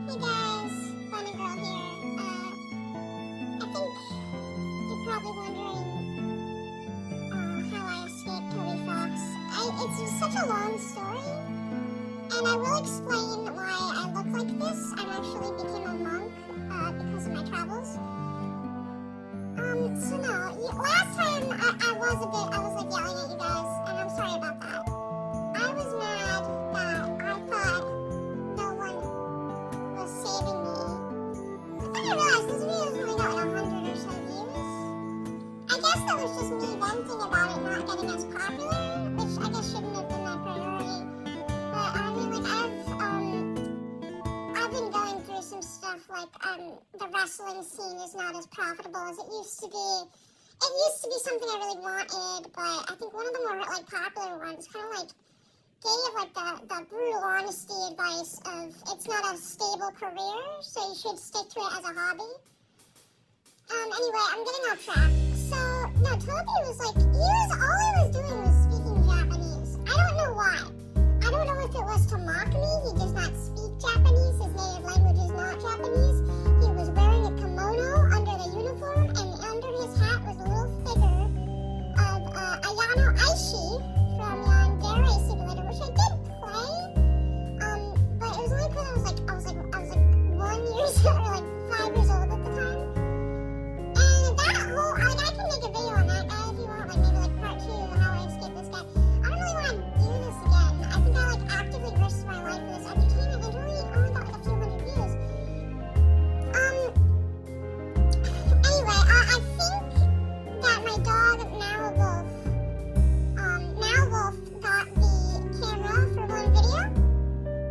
Hey guys, Buena girl here. I think you're probably wondering how I escaped Toby Fox. It's just such a long story, and I will explain why I look like this. I actually became a monk because of my travels. So no, last time I was like yelling at you guys, and I'm sorry about that. I was mad that I thought no one was saving me. But then I realized this video's only got like 100 or so views. I guess that was just me venting about it not getting as popular, which I guess shouldn't have been my priority. But I mean, like I've been going through some stuff like the wrestling scene is not as profitable as it used to be. It used to be something I really wanted, but I think one of the more like popular ones kind of like gave like the brutal honesty advice of it's not a stable career, so you should stick to it as a hobby. Anyway, I'm getting off track. So, no, Toby was like, all he was doing was speaking Japanese. I don't know why. I don't know if it was to mock me. He does not speak Japanese. His native language is not Japanese. He was wearing a kimono under the uniform, and under his hat was a little figure of Ayano Aishi from Yandere Simulator, which I did play. But it was only because I was like 1 year or like 5 years old at the time. And that whole, I can make a video on that guy if you want, like maybe like part 2 of how I escaped this guy. I don't really want to do this again. I think I like actively risked my life for this entertainment. It only got like a few hundred views. Anyway, I think that my dog Malwolf got the camera for one video,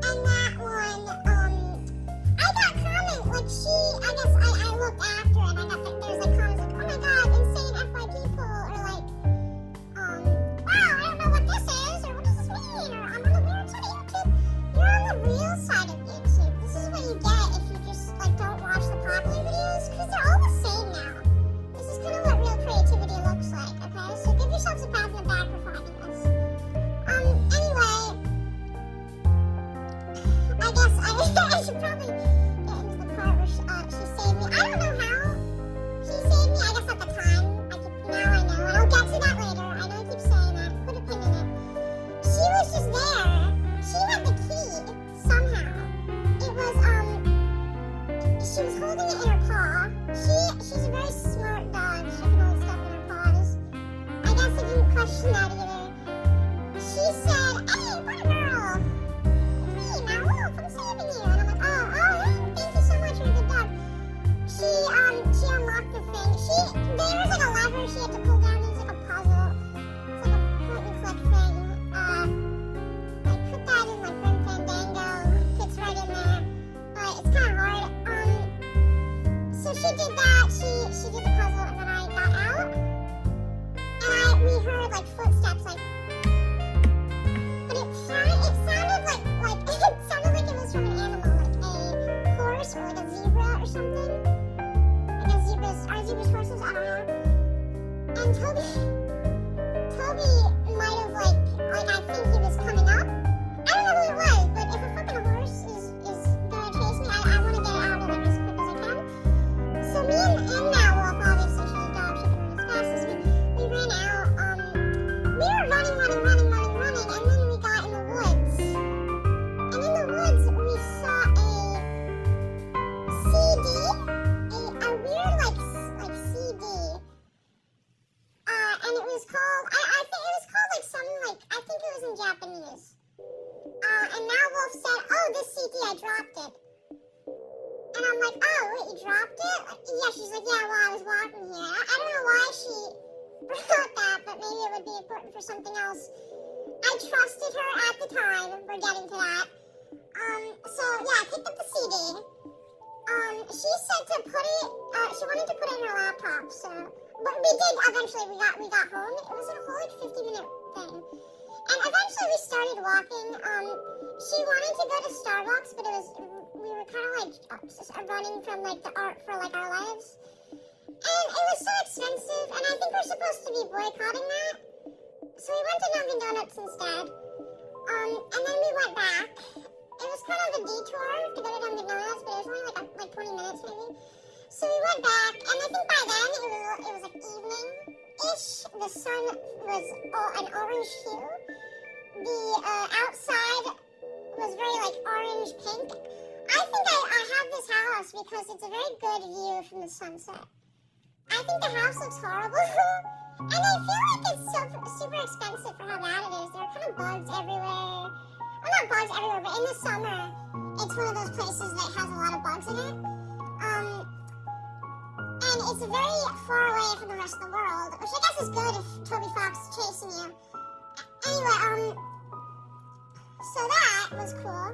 and that one, I got comments, like I guess I looked after it, and I got, there's like comments like, oh my god, insane FYP pool, or like, wow, I don't know what this is, or what does this mean, or I'm on the weird side of YouTube. You're on the real side of YouTube. This is what you get if you just, like, don't watch the popular videos, because they're all the same now. This is kind of what real creativity looks like, okay? So give yourselves a pat on the back for finding this. Anyway, I guess I should probably get into the part where she saved me. I don't know how she saved me. I guess at the time. Now I know. And I'll get to that later. I know I keep saying that. Put a pin in it. She was just there. She had the key somehow. It was, she was holding it in her paw. She's a very smart dog. She can hold stuff in her paws. I guess I didn't question that either. She said, hey, what a girl. Me, my wolf, I'm saving you. And I'm like, oh, thank you so much, you're a good dog. She unlocked the thing. There was like a lever she had to pull down. It was like a puzzle. It's like a point and click thing. I put that in like Grim Fandango. Fits right in there. But it's kind of hard. So she did that. She did the puzzle, and then I got out. And we heard like footsteps, like. But it sounded like it sounded like it was from an animal, like a horse or like a zebra or something. I guess are zebras horses? I don't know. And Toby might have like I think he was coming up. I don't know who it was, but if a fucking horse is gonna chase me, I want to get out of it as quick as I can. So me and Malwolf, obviously she's a dog, she can run as fast as me. We ran out. We were running, and then we got in the woods. And in the woods, we saw a CD, a weird like CD. And it was called, I think it was called like something like, I think it was in Japanese. And Malwolf said, oh, this CD, I dropped it. And I'm like, oh, wait, you dropped it? Yeah, she's like, yeah, well, I was walking here. I don't know why she wrote that, but maybe it would be important for something else. I trusted her at the time. We're getting to that. So yeah, I picked up the CD. She said to put it, she wanted to put it in her laptop, so, but we did eventually, we got home. It was a whole like 50-minute thing. And eventually we started walking. She wanted to go to Starbucks, but we were kind of like running from like the art for like our lives. And it was so expensive, and I think we're supposed to be boycotting that. So we went to Dunkin' Donuts instead. And then we went back, it was kind of a detour to go to Dunkin' Donuts, but it was only like 20 minutes maybe. So we went back, and I think by then it was like evening-ish. The sun was an orange hue. The outside was very like orange pink. I think I have this house because it's a very good view from the sunset. I think the house looks horrible, and I feel like it's super expensive for how bad it is. There are kind of bugs everywhere. Well, not bugs everywhere, but in the summer, it's one of those places that has a lot of bugs in it. And it's very far away from the rest of the world, which I guess is good if Toby Fox is chasing you. Anyway, so that was cool,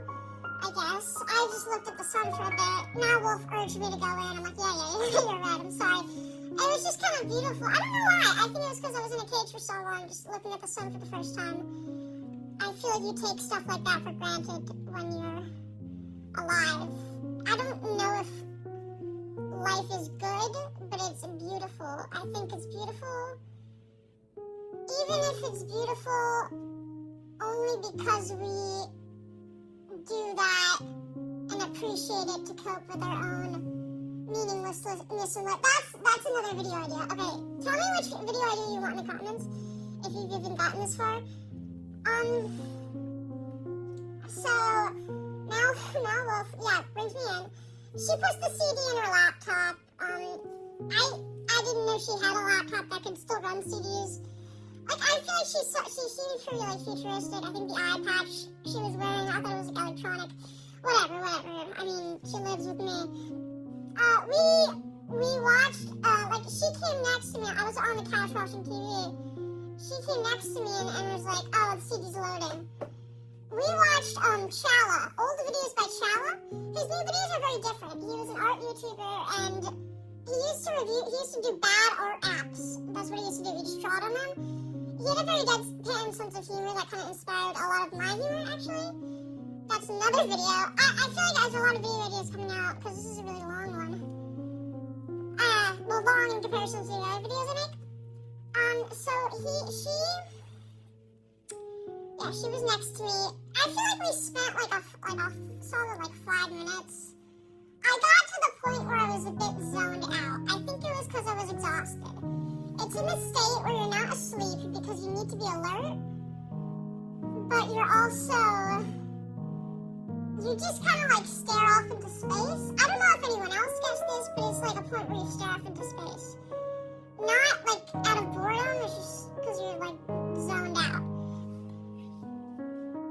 I guess. I just looked at the sun for a bit. Now Wolf urged me to go in. I'm like, yeah, you're right, I'm sorry. It was just kind of beautiful. I don't know why. I think it was because I was in a cage for so long, just looking at the sun for the first time. I feel like you take stuff like that for granted when you're alive. I don't know if life is good, but it's beautiful. I think it's beautiful. Even if it's beautiful only because we do that and appreciate it to cope with our own meaninglessness in life. That's another video idea. Okay, tell me which video idea you want in the comments if you've even gotten this far. So now Wolf, yeah, brings me in. She puts the CD in her laptop. I didn't know she had a laptop that could still run CDs. Like, I feel like she seemed pretty like futuristic. I think the eye patch she was wearing, I thought it was like electronic. Whatever. I mean, she lives with me. We watched, like, she came next to me. I was on the couch watching TV. She came next to me and was like, oh, the CD's loading. We watched, Chala, old videos by Chala. His new videos are very different. He was an art YouTuber, and he used to do bad art apps. That's what he used to do. He just drawed on them. He had a very deadpan sense of humor that kind of inspired a lot of my humor, actually. That's another video. I feel like there's a lot of video ideas coming out, because this is a really long one. Well, long in comparison to the other videos I make. So she was next to me. I feel like we spent like a solid like 5 minutes. I got to the point where I was a bit zoned out. I think it was because I was exhausted. It's in the state where you're not asleep because you need to be alert, but you just kind of like stare off into space. I don't know if anyone else gets this, but it's like a point where you stare off into space. Not like out of boredom, it's just because you're like zoned out.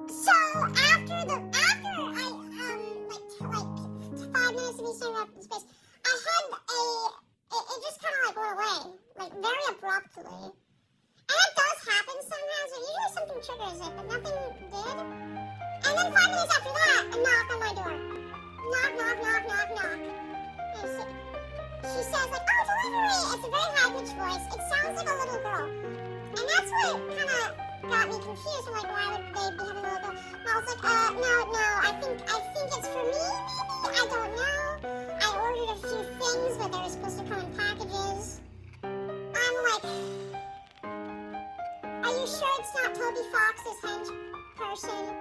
So after I like 5 minutes of me staring off into space, I had it just kind of like went away, like very abruptly. And that does happen sometimes, and usually something triggers it, but nothing did. And then 5 minutes after that, a knock on my door. Knock. And she says like, oh, delivery! It's a very high-pitched voice. It sounds like a little girl. And that's what kind of got me confused. I'm like, why would they be having a little girl? And I was like, no, I think it's for me, maybe? I don't know. I ordered a few things, but they were supposed to come in packages. I'm like, are you sure it's not Toby Fox's hench person?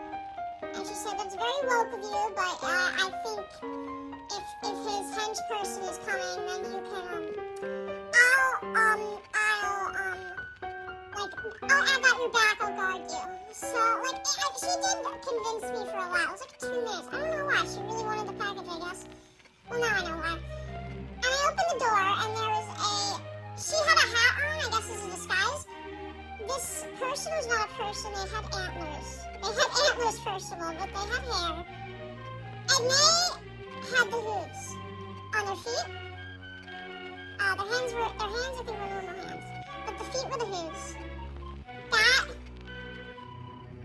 And she said, that's very woke of you, but I think if his hench person is coming, then you can, I got your back, I'll guard you. So, like, she did convince me for a while. It was like 2 minutes. I don't know why. She really wanted the package, I guess. Well, now I know why. And I opened the door, and there was she had a hat on. I guess this is a disguise. This person was not a person. They had antlers. They had antlers, first of all, but they had hair. And they had the hooves on their feet. Their hands, I think, were normal hands. But the feet were the hooves. That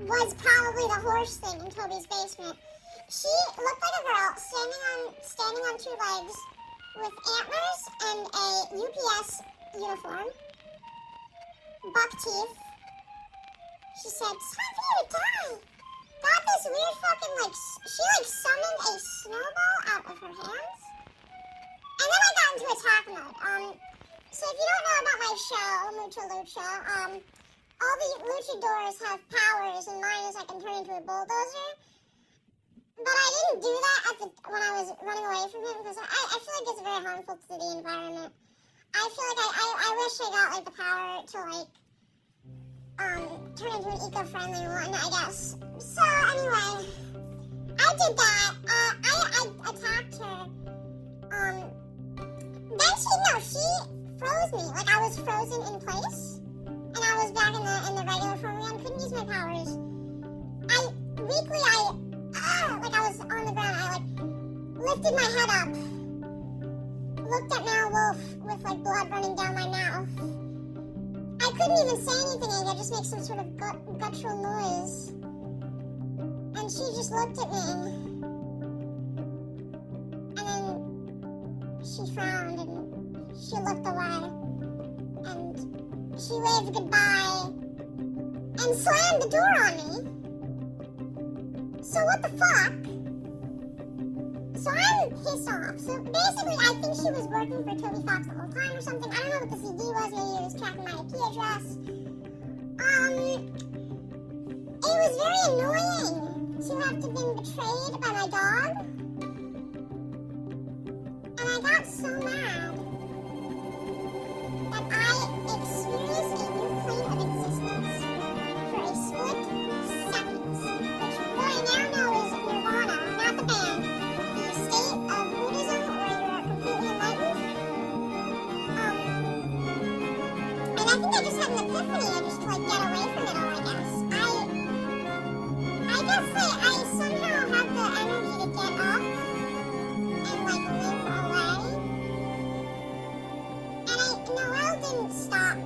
was probably the horse thing in Toby's basement. She looked like a girl standing on 2 legs with antlers and a UPS uniform. Buck teeth. She said, it's time for you to die. Got this weird fucking, like, she, like, summoned a snowball out of her hands. And then I got into attack mode. So if you don't know about my show, Mucha Lucha, all the luchadors have powers, and mine is I can turn into a bulldozer. But I didn't do that when I was running away from him because I feel like it's very harmful to the environment. I feel like I wish I got like the power to like turn into an eco-friendly one, I guess. So anyway, I did that. I attacked her. Then she froze me. Like I was frozen in place, and I was back in the regular form again. Couldn't use my powers. Like I was on the ground. I like lifted my head up, looked at Mara Wolf with like blood running down my mouth. I couldn't even say anything. I just make some sort of guttural noise, and she just looked at me, and then she frowned and she looked away, and she waved goodbye and slammed the door on me. So what the fuck? So I'm pissed off. So basically, I think she was working for Toby Fox the whole time or something. I don't know what the CD was. Maybe it was tracking my IP address. It was very annoying to have to been betrayed by my dog. And I got so mad that I experienced a new plane of existence for a split second. Which what I now know is Nirvana, not the band. The state of Buddhism where you're completely enlightened. And I think I just had an epiphany. I just like get away from it all, I guess. I guess I somehow had the energy to get up and like limp away. And Noelle didn't stop me.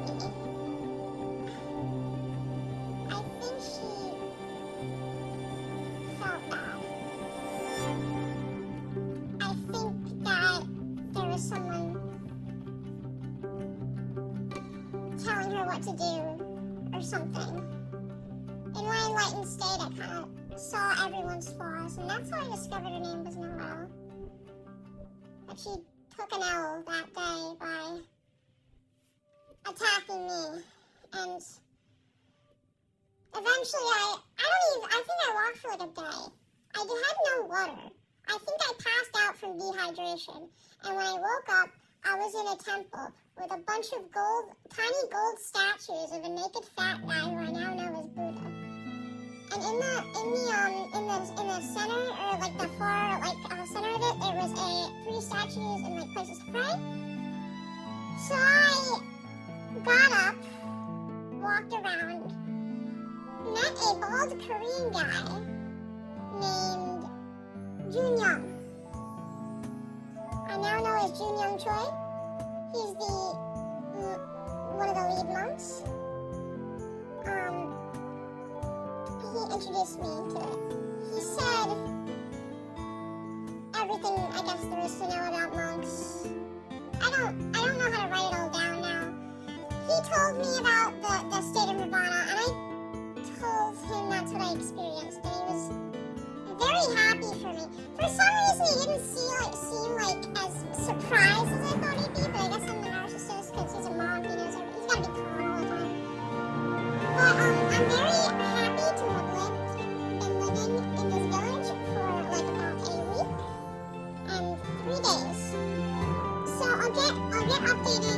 I think she felt bad. I think that there was someone telling her what to do or something. In my enlightened state, I kind of saw everyone's flaws, and that's how I discovered her name was Noelle. But she took an L that day by attacking me, and eventually I think I walked for like a day. I had no water. I think I passed out from dehydration, and when I woke up, I was in a temple with a bunch of tiny gold statues of a naked fat guy who I now know as Buddha. And in the center, or like the far center of it, there was three statues and like places to pray. So I got up, walked around, met a bald Korean guy named Jun Young. I now know as Jun Young Choi. He's one of the lead monks. He introduced me to it. He said everything I guess there is to know about monks. I don't know how to write it all down now. He told me about the state of Nirvana, and I told him that's what I experienced, and he was very happy for me. For some reason, he didn't seem like as surprised as I thought he'd be, but I guess I'm the narcissist because he's a monk, he knows everything. He's gotta be calm all the time. But I'm very happy to have been living in this village for like about a week and 3 days. So I'll get updated